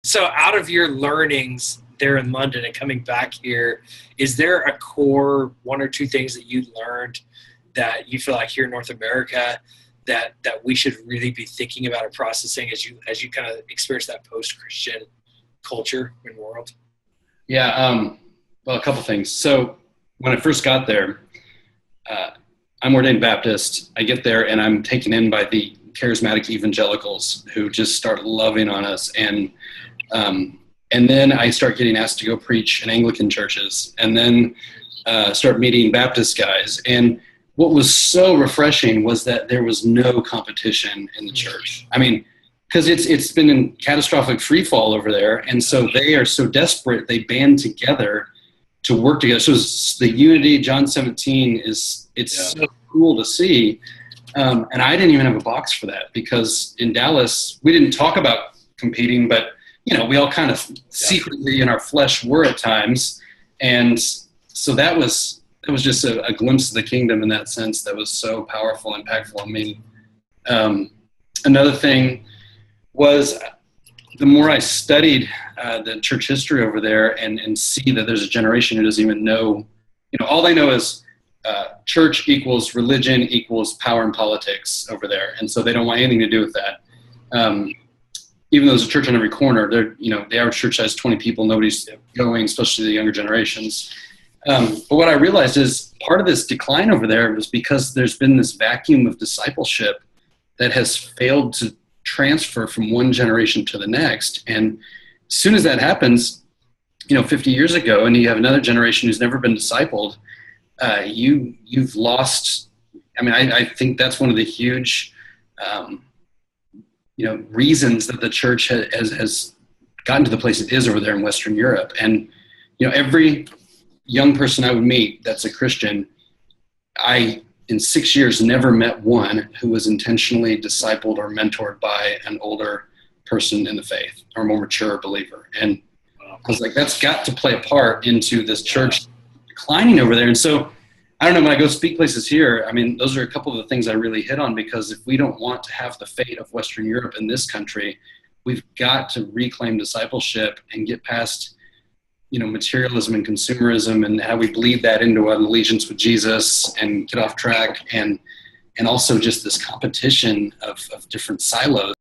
So out of your learnings there in London and coming back here, is there a core one or two things that you learned that you feel like here in North America that we should really be thinking about and processing as you kind of experience that post-Christian culture and world? Yeah, well, a couple things. So when I first got there, I'm ordained Baptist. I get there and I'm taken in by the charismatic evangelicals who just start loving on us. And then I start getting asked to go preach in Anglican churches, and then start meeting Baptist guys. And what was so refreshing was that there was no competition in the church. I mean, because it's been in catastrophic free fall over there, and so they are so desperate, they band together to work together. So the unity, John 17, so cool to see. And I didn't even have a box for that, because in Dallas, we didn't talk about competing, but we all kind of secretly in our flesh were at times. And so that was just a glimpse of the kingdom in that sense that was so powerful, impactful. I mean, another thing was the more I studied the church history over there and see that there's a generation who doesn't even know, all they know is church equals religion equals power and politics over there. And so they don't want anything to do with that. Even though there's a church on every corner, the average church has 20 people, nobody's going, especially the younger generations. But what I realized is part of this decline over there was because there's been this vacuum of discipleship that has failed to transfer from one generation to the next. And as soon as that happens, 50 years ago, and you have another generation who's never been discipled, you've lost. I mean, I think that's one of the huge, reasons that the church has gotten to the place it is over there in Western Europe. And, every young person I would meet that's a Christian, I, in 6 years, never met one who was intentionally discipled or mentored by an older person in the faith or more mature believer. And I was like, that's got to play a part into this church declining over there. And so, I don't know, when I go speak places here, I mean, those are a couple of the things I really hit on, because if we don't want to have the fate of Western Europe in this country, we've got to reclaim discipleship and get past, materialism and consumerism and how we bleed that into an allegiance with Jesus and get off track, and also just this competition of different silos.